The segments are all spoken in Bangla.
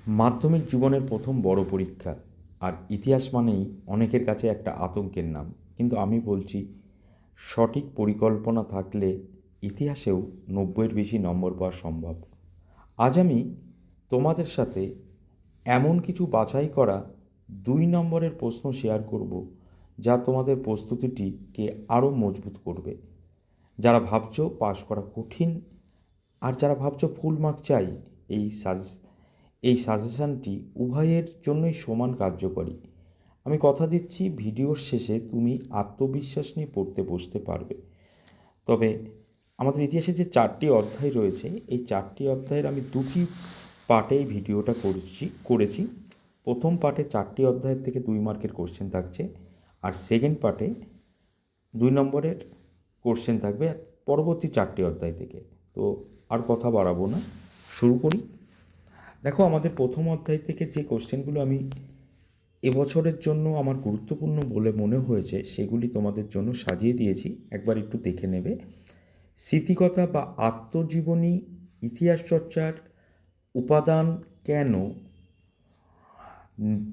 মাধ্যমিক জীবনের প্রথম বড় পরীক্ষা, আর ইতিহাস মানেই অনেকের কাছে একটা আতঙ্কের নাম। কিন্তু আমি বলছি, সঠিক পরিকল্পনা থাকলে ইতিহাসেও 90-এর বেশি নম্বর পাওয়া সম্ভব। আজ আমি তোমাদের সাথে এমন কিছু বাছাই করা 2 নম্বরের প্রশ্ন শেয়ার করব, যা তোমাদের প্রস্তুতিটিকে আরও মজবুত করবে। যারা ভাবছো পাশ করা কঠিন, আর যারা ভাবছো ফুল মার্ক চাই, এই সাজ এই সাজেশানটি উভয়ের জন্যই সমান কার্যকরী। আমি কথা দিচ্ছি, ভিডিওর শেষে তুমি আত্মবিশ্বাস নিয়ে পড়তে বসতে পারবে। তবে আমাদের ইতিহাসে যে 4টি অধ্যায় রয়েছে, এই 4টি অধ্যায়ের আমি 2টি পার্টে এই ভিডিওটা করেছি। প্রথম পার্টে 4টি অধ্যায়ের থেকে 2 মার্কের কোশ্চেন থাকছে, আর সেকেন্ড পার্টে 2 নম্বরের কোশ্চেন থাকবে পরবর্তী 4টি অধ্যায় থেকে। তো আর কথা বাড়াবো না, শুরু করি। দেখো, আমাদের প্রথম অধ্যায় থেকে যে কোশ্চেনগুলো আমি এবছরের জন্য আমার গুরুত্বপূর্ণ বলে মনে হয়েছে, সেগুলি তোমাদের জন্য সাজিয়ে দিয়েছি, একবার একটু দেখে নেবে। স্মৃতিকথা বা আত্মজীবনী ইতিহাস চর্চার উপাদান কেন?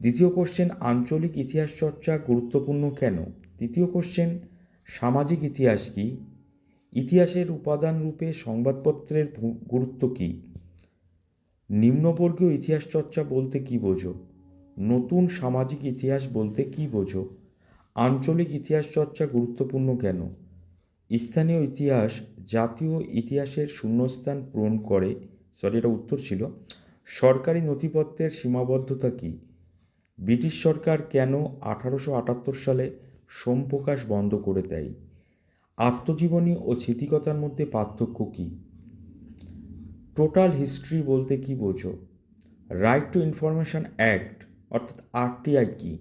দ্বিতীয় কোশ্চেন, আঞ্চলিক ইতিহাস চর্চা গুরুত্বপূর্ণ কেন? তৃতীয় কোশ্চেন, সামাজিক ইতিহাস কী? ইতিহাসের উপাদান রূপে সংবাদপত্রের গুরুত্ব কী? নিম্নবর্গীয় ইতিহাস চর্চা বলতে কী বোঝো? নতুন সামাজিক ইতিহাস বলতে কী বোঝো? আঞ্চলিক ইতিহাস চর্চা গুরুত্বপূর্ণ কেন? স্থানীয় ইতিহাস জাতীয় ইতিহাসের শূন্যস্থান পূরণ করে। এটা উত্তর ছিল। সরকারি নথিপত্রের সীমাবদ্ধতা কী? ব্রিটিশ সরকার কেন 1878 সালে সোমপ্রকাশ বন্ধ করে দেয়? আত্মজীবনী ও স্মৃতিকথার মধ্যে পার্থক্য কী? টোটাল হিস্ট্রি বলতে কী বোঝো? রাইট টু ইনফরমেশন অ্যাক্ট অর্থাৎ আরটিআই কী?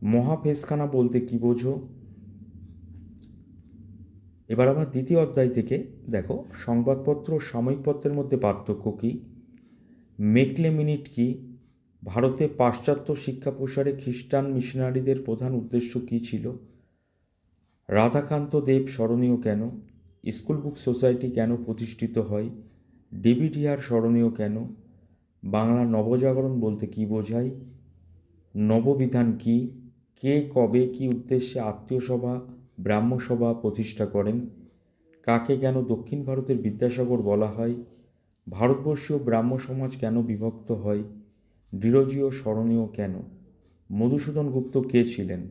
মহাফেজখানা বলতে কী বোঝো? এবার আমরা দ্বিতীয় অধ্যায় থেকে দেখো, সংবাদপত্র ও সাময়িক পত্রের মধ্যে পার্থক্য কী? মেকলে মিনিট কী? ভারতে পাশ্চাত্য শিক্ষা প্রসারে খ্রিস্টান মিশনারিদের প্রধান উদ্দেশ্য কী ছিল? রাধাকান্ত দেব স্মরণীয় কেন? স্কুল বুক সোসাইটি কেন প্রতিষ্ঠিত হয়? ডেভিড হিয়ার স্মরণীয় কেন? বাংলা নবজাগরণ বলতে কী বোঝায়? নববিধান কী? কে কবে কী উদ্দেশ্যে আত্মীয় সভা ব্রাহ্মসভা প্রতিষ্ঠা করেন? কাকে কেন দক্ষিণ ভারতের বিদ্যাসাগর বলা হয়? ভারতবর্ষীয় ব্রাহ্ম সমাজ কেন বিভক্ত হয়? ডিরোজিও স্মরণীয় কেন? মধুসূদন গুপ্ত কে ছিলেন?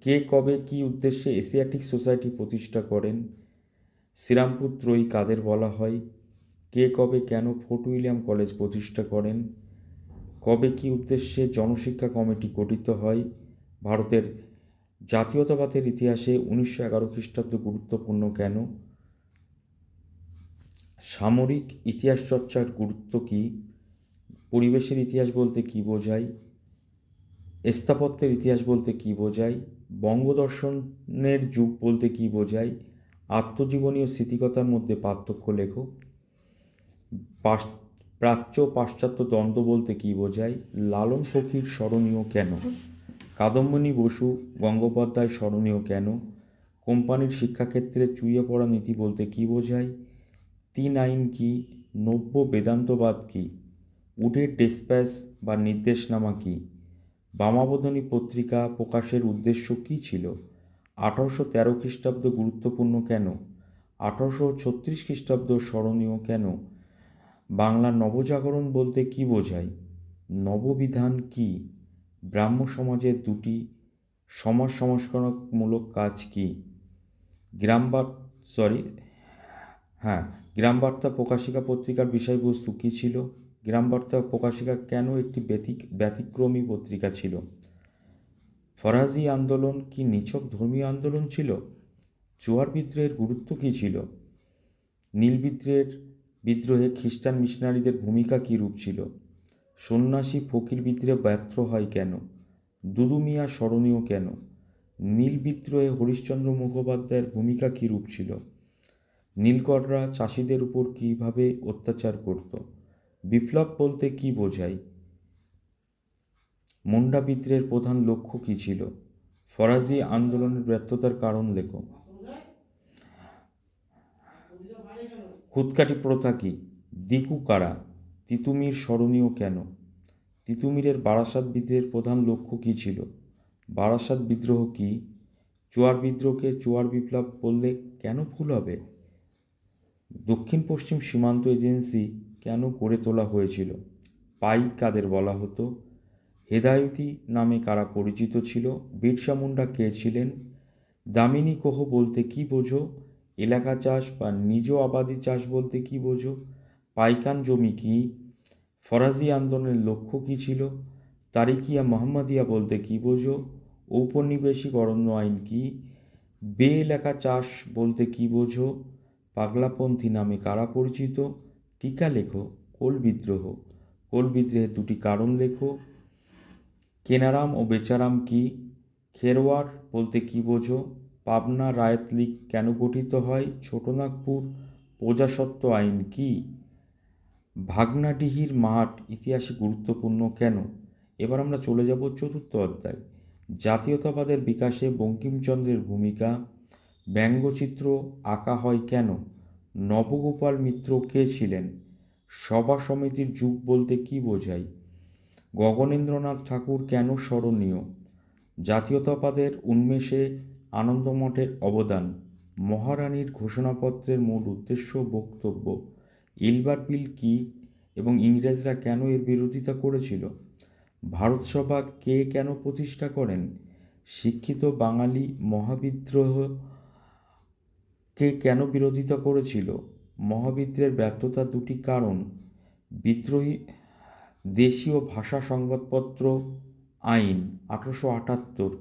কে কবে কী উদ্দেশ্যে এশিয়াটিক সোসাইটি প্রতিষ্ঠা করেন? শ্রীরামপুর ত্রয়ী কাদের বলা হয়? কে কবে কেন ফোর্ট উইলিয়াম কলেজ প্রতিষ্ঠা করেন? কবে কী উদ্দেশ্যে জনশিক্ষা কমিটি গঠিত হয়? ভারতের জাতীয়তাবাদের ইতিহাসে 1911 খ্রিস্টাব্দ গুরুত্বপূর্ণ কেন? সামরিক ইতিহাস চর্চার গুরুত্ব কী? পরিবেশের ইতিহাস বলতে কী বোঝায়? স্থাপত্যের ইতিহাস বলতে কী বোঝায়? বঙ্গদর্শনের যুগ বলতে কী বোঝায়? আত্মজীবনী ও স্মৃতিকথার মধ্যে পার্থক্য লেখো। প্রাচ্য পাশ্চাত্য দ্বন্দ্ব বলতে কী বোঝায়? লালন ফকির স্মরণীয় কেন? কাদম্বিনী বসু গঙ্গোপাধ্যায় স্মরণীয় কেন? কোম্পানির শিক্ষাক্ষেত্রে চুইয়ে পড়া নীতি বলতে কী বোঝায়? 3 আইন কী? নব্য বেদান্তবাদ কী? উডের ডেসপ্যাচ বা নির্দেশনামা কী? বামাবদনী পত্রিকা প্রকাশের উদ্দেশ্য কী ছিল? 1813 খ্রিস্টাব্দ গুরুত্বপূর্ণ কেন? 1836 খ্রিস্টাব্দ স্মরণীয় কেন? বাংলা নবজাগরণ বলতে কী বোঝায়? নববিধান কী? ব্রাহ্ম সমাজের 2টি সমাজ সংস্কারমূলক কাজ কী? গ্রামবার্তা প্রকাশিকা পত্রিকার বিষয়বস্তু কী ছিল? গ্রামবার্তা প্রকাশিকা কেন একটি ব্যতিক্রমী পত্রিকা ছিল? ফরাজি আন্দোলন কি নিছক ধর্মীয় আন্দোলন ছিল? জোয়ার বিদ্রোহের গুরুত্ব কী ছিল? নীল বিদ্রোহে খ্রিস্টান মিশনারিদের ভূমিকা কী রূপ ছিল? সন্ন্যাসী ফকির বিদ্রোহে ব্যর্থ হয় কেন? দুদু মিয়া স্মরণীয় কেন? নীল বিদ্রোহে হরিশ্চন্দ্র মুখোপাধ্যায়ের ভূমিকা কী রূপ ছিল? নীলকররা চাষিদের উপর কীভাবে অত্যাচার করত? বিপ্লব বলতে কী বোঝায়? মুন্ডা বিদ্রোহের প্রধান লক্ষ্য কী ছিল? ফরাজি আন্দোলনের ব্যর্থতার কারণ লেখো। খুদকাটি প্রথা কী? দিকু কারা? তিতুমির স্মরণীয় কেন? তিতুমিরের বারাসাত বিদ্রোহের প্রধান লক্ষ্য কী ছিল? বারাসাত বিদ্রোহ কি? চুয়ার বিদ্রোহকে চুয়ার বিপ্লব বললে কেন ভুল হবে? দক্ষিণ পশ্চিম সীমান্ত এজেন্সি কেন গড়ে তোলা হয়েছিল? পাইক কাদের বলা হতো? হেদায়তি নামে কারা পরিচিত ছিল? বিরসা মুন্ডা কে ছিলেন? দামিনী কোহ বলতে কী বোঝো? এলাকা চাষ বা নিজ আবাদি চাষ বলতে কী বোঝো? পাইকান জমি কি? ফরাজি আন্দোলনের লক্ষ্য কী ছিল? তারিকিয়া মোহাম্মদিয়া বলতে কী বোঝো? ঔপনিবেশিক অরণ্য আইন কি? বে এলাকা চাষ বলতে কী বোঝো? পাগলাপন্থী নামে কারা পরিচিত? টিকা লেখো। কোল বিদ্রোহ, কোল বিদ্রোহের দুটি কারণ লেখো। কেনারাম ও বেচারাম কি? খেরওয়ার বলতে কী বোঝো? পাবনা রায়ত লীগ কেন গঠিত হয়? ছোটনাগপুর প্রজাস্বত্ব আইন কি? ভাগনাডিহির মাঠ ইতিহাসে গুরুত্বপূর্ণ কেন? এবার আমরা চলে যাব চতুর্থ অধ্যায়, জাতীয়তাবাদের বিকাশে বঙ্কিমচন্দ্রের ভূমিকা। ব্যঙ্গচিত্র আঁকা হয় কেন? নবগোপাল মিত্র কে ছিলেন? সভা সমিতির যুগ বলতে কী বোঝায়? গগনেন্দ্রনাথ ঠাকুর কেন স্মরণীয়? জাতীয়তাবাদের উন্মেষে আনন্দমঠের অবদান। মহারানীর ঘোষণাপত্রের মূল উদ্দেশ্য বক্তব্য। ইলবার্ট বিল কী এবং ইংরেজরা কেন এর বিরোধিতা করেছিল? ভারতসভা কে কেন প্রতিষ্ঠা করেন? শিক্ষিত বাঙালি মহাবিদ্রোহ কে কেন বিরোধিতা করেছিল? মহাবিদ্রোহের ব্যর্থতার দুটি কারণ। বিদ্রোহী দেশীয় ভাষা সংবাদপত্র আইন 1878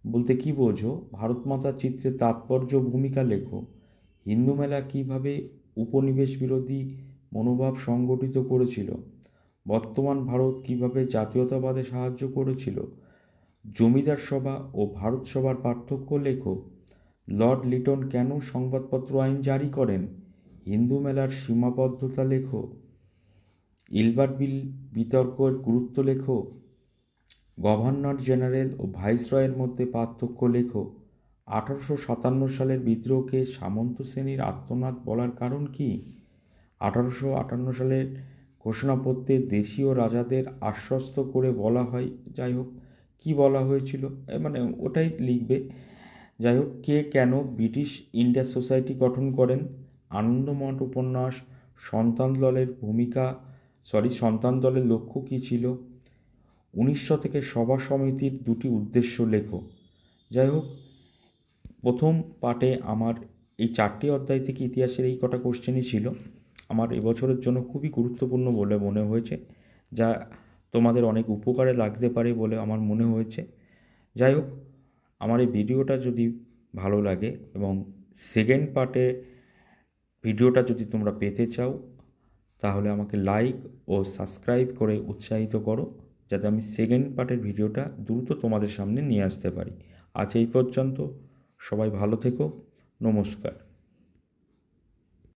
বলতে কী বোঝো? ভারতমাতার চিত্রে তাৎপর্য ভূমিকা লেখো। হিন্দু মেলা কীভাবে উপনিবেশ বিরোধী মনোভাব সংগঠিত করেছিল? বর্তমান ভারত কীভাবে জাতীয়তাবাদে সাহায্য করেছিল? জমিদার সভা ও ভারত সভার পার্থক্য লেখো। লর্ড লিটন কেন সংবাদপত্র আইন জারি করেন? হিন্দু মেলার সীমাবদ্ধতা লেখো। ইলবার্ট বিল বিতর্কের গুরুত্ব লেখো। গভর্নর জেনারেল ও ভাইসরয়ের মধ্যে পার্থক্য লেখো। 1857 সালের বিদ্রোহকে সামন্ত শ্রেণীর আত্মনাদ বলার কারণ কি? 1858 সালের ঘোষণাপত্রে দেশীয় রাজাদের আশ্বস্ত করে বলা হয়, যাই হোক কী বলা হয়েছিল মানে ওটাই লিখবে। যাই হোক, কে কেন ব্রিটিশ ইন্ডিয়া সোসাইটি গঠন করেন? আনন্দমঠ উপন্যাস। সন্তান দলের লক্ষ্য কী ছিল? 1900 থেকে সভা সমিতির দুটি উদ্দেশ্য লেখো। যাই হোক, প্রথম পার্টে আমার এই 4টি অধ্যায় থেকে ইতিহাসের এই কটা কোশ্চেনই ছিল। আমার এবছরের জন্য খুবই গুরুত্বপূর্ণ বলে মনে হয়েছে, যা তোমাদের অনেক উপকারে লাগতে পারে বলে আমার মনে হয়েছে। যাই হোক, আমার এই ভিডিওটা যদি ভালো লাগে এবং সেকেন্ড পার্টে ভিডিওটা যদি তোমরা পেতে চাও, তাহলে আমাকে লাইক ও সাবস্ক্রাইব করে উৎসাহিত করো, যাতে আমি সেকেন্ড পার্টের ভিডিওটা দ্রুত তোমাদের সামনে নিয়ে আসতে পারি। আজ এই পর্যন্ত, সবাই ভালো থেকো, নমস্কার।